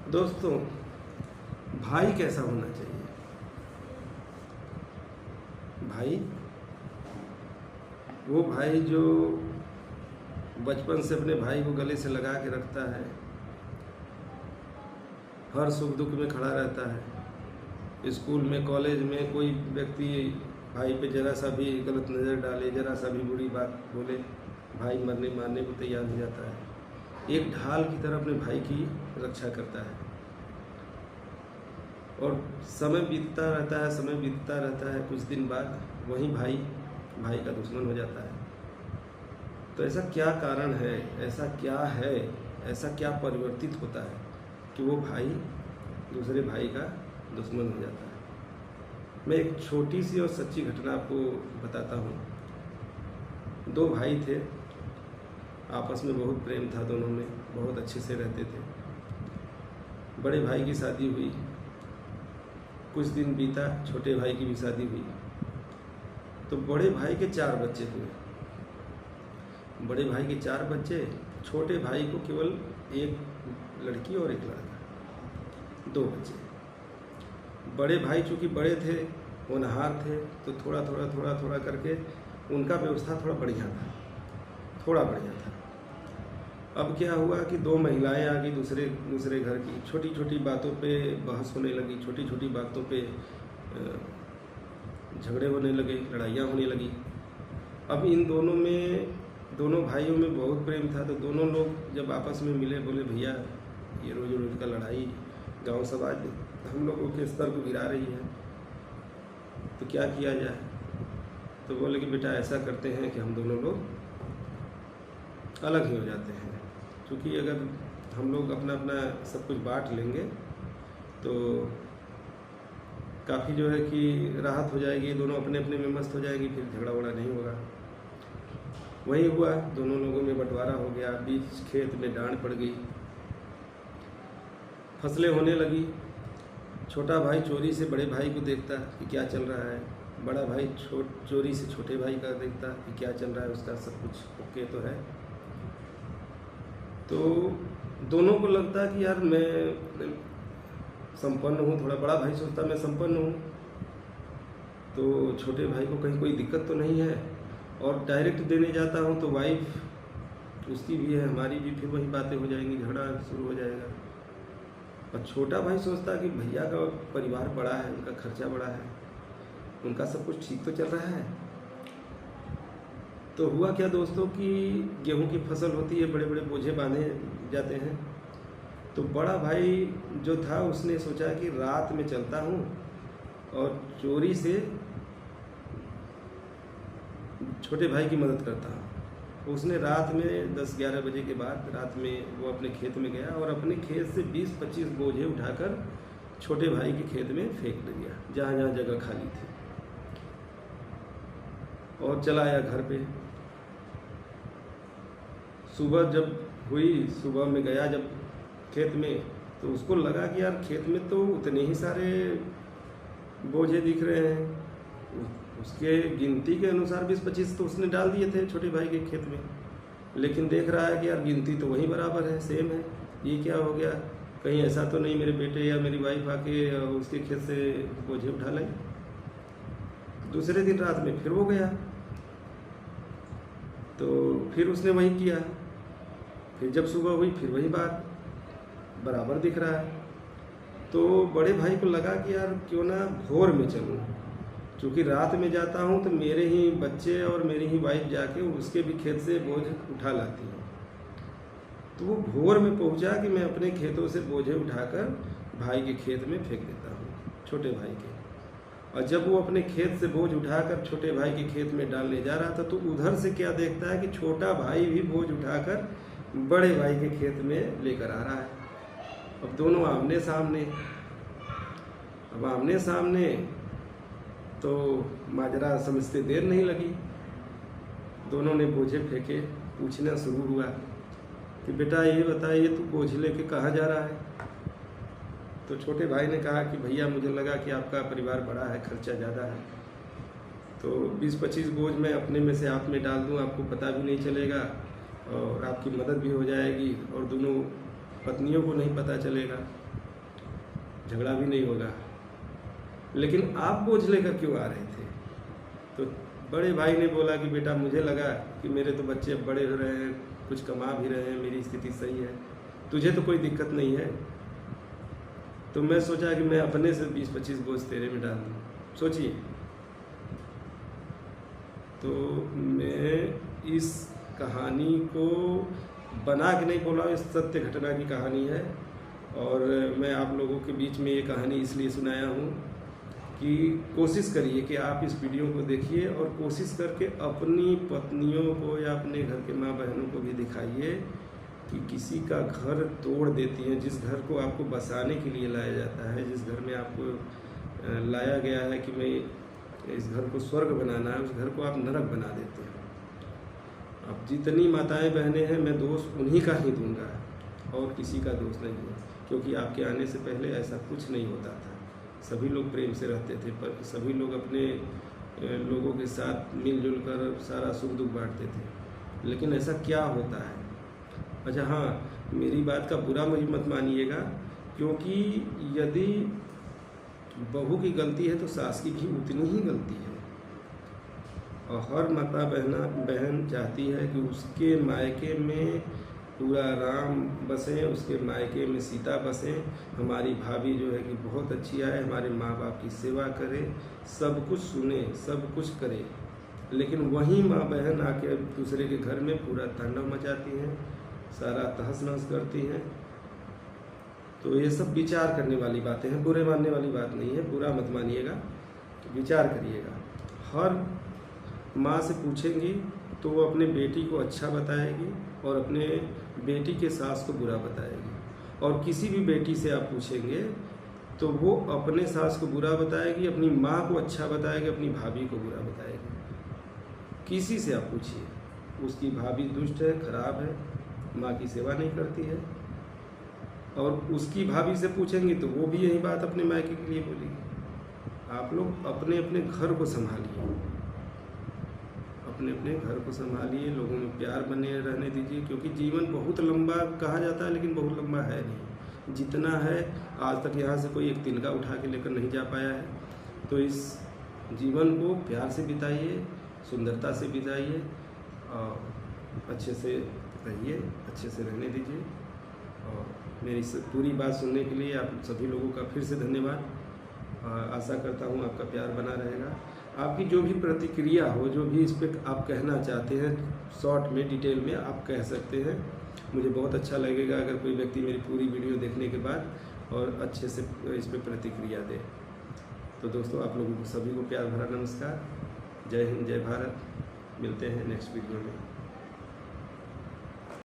दोस्तों, भाई कैसा होना चाहिए? भाई वो भाई जो बचपन से अपने भाई को गले से लगा के रखता है, हर सुख दुख में खड़ा रहता है। स्कूल में, कॉलेज में कोई व्यक्ति भाई पे जरा सा भी गलत नज़र डाले, जरा सा भी बुरी बात बोले, भाई मरने मारने को तैयार हो जाता है। एक ढाल की तरह अपने भाई की रक्षा करता है। और समय बीतता रहता है, कुछ दिन बाद वही भाई का दुश्मन हो जाता है। तो ऐसा क्या कारण है, ऐसा क्या परिवर्तित होता है कि वो भाई दूसरे भाई का दुश्मन हो जाता है? मैं एक छोटी सी और सच्ची घटना आपको बताता हूँ। दो भाई थे, आपस में बहुत प्रेम था, दोनों में बहुत अच्छे से रहते थे। बड़े भाई की शादी हुई, कुछ दिन बीता, छोटे भाई की भी शादी हुई। तो बड़े भाई के 4 बच्चे हुए। बड़े भाई के 4 बच्चे, छोटे भाई को केवल एक लड़की और एक लड़का, 2 बच्चे। बड़े भाई चूँकि बड़े थे, होनहार थे, तो थोड़ा करके उनका व्यवस्था थोड़ा बढ़िया था। अब क्या हुआ कि 2 महिलाएं आ गई दूसरे घर की। छोटी छोटी बातों पे बहस होने लगी, छोटी छोटी बातों पे झगड़े होने लगे, लड़ाइयाँ होने लगी। अब इन दोनों भाइयों में बहुत प्रेम था, तो दोनों लोग जब आपस में मिले, बोले भैया ये रोज का लड़ाई गांव समाज हम लोगों के स्तर को गिरा रही है, तो क्या किया जाए? तो बोले कि बेटा ऐसा करते हैं कि हम दोनों लोग अलग ही हो जाते हैं। क्योंकि अगर हम लोग अपना सब कुछ बांट लेंगे तो काफ़ी जो है कि राहत हो जाएगी, दोनों अपने अपने में मस्त हो जाएगी, फिर झगड़ा वगड़ा नहीं होगा। वही हुआ, दोनों लोगों में बंटवारा हो गया। बीच खेत में डांड पड़ गई, फसलें होने लगी। छोटा भाई चोरी से बड़े भाई को देखता कि क्या चल रहा है, बड़ा भाई चोरी से छोटे भाई का देखता कि क्या चल रहा है, उसका सब कुछ ओके तो है। तो दोनों को लगता कि यार मैं संपन्न हूँ, थोड़ा बड़ा भाई सोचता मैं संपन्न हूँ, तो छोटे भाई को कहीं कोई दिक्कत तो नहीं है। और डायरेक्ट देने जाता हूँ तो वाइफ उसकी भी है, हमारी भी, फिर वही बातें हो जाएंगी, झगड़ा शुरू हो जाएगा। और छोटा भाई सोचता कि भैया का परिवार बड़ा है, उनका खर्चा बड़ा है, उनका सब कुछ ठीक तो चल रहा है। तो हुआ क्या दोस्तों कि गेहूं की फसल होती है, बड़े बड़े बोझे बांधे जाते हैं। तो बड़ा भाई जो था उसने सोचा कि रात में चलता हूँ और चोरी से छोटे भाई की मदद करता हूँ। उसने रात में 10-11 बजे के बाद रात में वो अपने खेत में गया और अपने खेत से 20-25 बोझे उठाकर छोटे भाई के खेत में फेंक दिया, जहाँ जहाँ जगह खाली थी, और चला आया घर पे। सुबह जब हुई, सुबह में गया जब खेत में, तो उसको लगा कि यार खेत में तो उतने ही सारे बोझे दिख रहे हैं। उसके गिनती के अनुसार 20-25 तो उसने डाल दिए थे छोटे भाई के खेत में, लेकिन देख रहा है कि यार गिनती तो वही बराबर है, सेम है। ये क्या हो गया? कहीं ऐसा तो नहीं मेरे बेटे या मेरी वाइफ आके उसके खेत से बोझे उठा लें? दूसरे दिन रात में फिर वो गया, तो फिर उसने वही किया। फिर जब सुबह हुई, फिर वही बात, बराबर दिख रहा है। तो बड़े भाई को लगा कि यार क्यों ना भोर में चलूँ, क्योंकि रात में जाता हूँ तो मेरे ही बच्चे और मेरी ही वाइफ जाके उसके भी खेत से बोझ उठा लाती है। तो वो भोर में पहुँचा कि मैं अपने खेतों से बोझे उठाकर भाई के खेत में फेंक देता हूँ, छोटे भाई के। और जब वो अपने खेत से बोझ उठाकर छोटे भाई के खेत में डालने जा रहा था, तो उधर से क्या देखता है कि छोटा भाई भी बोझ उठाकर बड़े भाई के खेत में लेकर आ रहा है। अब दोनों आमने सामने, तो माजरा समझते देर नहीं लगी। दोनों ने बोझे फेंके, पूछना शुरू हुआ कि बेटा ये बताइए तू बोझ लेके कहाँ जा रहा है? तो छोटे भाई ने कहा कि भैया मुझे लगा कि आपका परिवार बड़ा है, खर्चा ज़्यादा है, तो 20-25 बोझ मैं अपने में से आप में डाल दूँ, आपको पता भी नहीं चलेगा और आपकी मदद भी हो जाएगी और दोनों पत्नियों को नहीं पता चलेगा। झगड़ा भी नहीं होगा। लेकिन आप बोझ लेकर क्यों आ रहे थे? तो बड़े भाई ने बोला कि बेटा मुझे लगा कि मेरे तो बच्चे अब बड़े हो रहे हैं, कुछ कमा भी रहे हैं, मेरी स्थिति सही है, तुझे तो कोई दिक्कत नहीं है, तो मैं सोचा कि मैं अपने से 20-25 बोझ तेरे में डाल दूँ। सोचिए, तो मैं इस कहानी को बना के नहीं बोला, इस सत्य घटना की कहानी है। और मैं आप लोगों के बीच में ये कहानी इसलिए सुनाया हूँ कि कोशिश करिए कि आप इस वीडियो को देखिए और कोशिश करके अपनी पत्नियों को या अपने घर के माँ बहनों को भी दिखाइए कि किसी का घर तोड़ देती हैं। जिस घर को आपको बसाने के लिए लाया जाता है, जिस घर में आपको लाया गया है कि मैं इस घर को स्वर्ग बनाना है, उस घर को आप नरक बना देते हैं। अब जितनी माताएं बहनें हैं, मैं दोष उन्हीं का ही दूंगा और किसी का दोष नहीं है, क्योंकि आपके आने से पहले ऐसा कुछ नहीं होता था। सभी लोग प्रेम से रहते थे, पर सभी लोग अपने लोगों के साथ मिलजुल कर सारा सुख दुख बांटते थे। लेकिन ऐसा क्या होता है? अच्छा हाँ, मेरी बात का बुरा मत मानिएगा, क्योंकि यदि बहू की गलती है तो सास की भी उतनी ही गलती है। और हर माता बहन चाहती है कि उसके मायके में पूरा राम बसें, उसके मायके में सीता बसें, हमारी भाभी जो है कि बहुत अच्छी आए, हमारे माँ बाप की सेवा करे, सब कुछ सुने, सब कुछ करे। लेकिन वहीं माँ बहन आके दूसरे के घर में पूरा तांडव मचाती हैं, सारा तहस नहस करती हैं। तो ये सब विचार करने वाली बातें हैं, बुरे मानने वाली बात नहीं है, बुरा मत मानिएगा, विचार करिएगा। हर माँ से पूछेंगी तो वो अपने बेटी को अच्छा बताएगी और अपने बेटी के सास को बुरा बताएगी। और किसी भी बेटी से आप पूछेंगे तो वो अपने सास को बुरा बताएगी, अपनी माँ को अच्छा बताएगी, अपनी भाभी को बुरा बताएगी। किसी से आप पूछिए, उसकी भाभी दुष्ट है, खराब है, माँ की सेवा नहीं करती है। और उसकी भाभी से पूछेंगे तो वो भी यही बात अपने मायके के लिए बोलेगी। आप लोग अपने अपने घर को संभालिए, अपने अपने घर को संभालिए, लोगों में प्यार बने रहने दीजिए, क्योंकि जीवन बहुत लंबा कहा जाता है लेकिन बहुत लंबा है नहीं। जितना है, आज तक यहाँ से कोई एक तिनका उठा के लेकर नहीं जा पाया है। तो इस जीवन को प्यार से बिताइए, सुंदरता से बिताइए और अच्छे से रहिए, अच्छे से रहने दीजिए। और मेरी पूरी बात सुनने के लिए आप सभी लोगों का फिर से धन्यवाद। आशा करता हूँ आपका प्यार बना रहेगा। आपकी जो भी प्रतिक्रिया हो, जो भी इस पर आप कहना चाहते हैं, शॉर्ट में, डिटेल में आप कह सकते हैं। मुझे बहुत अच्छा लगेगा अगर कोई व्यक्ति मेरी पूरी वीडियो देखने के बाद और अच्छे से इस पर प्रतिक्रिया दे। तो दोस्तों, आप लोगों को सभी को प्यार भरा नमस्कार। जय हिंद, जय भारत। मिलते हैं नेक्स्ट वीडियो में।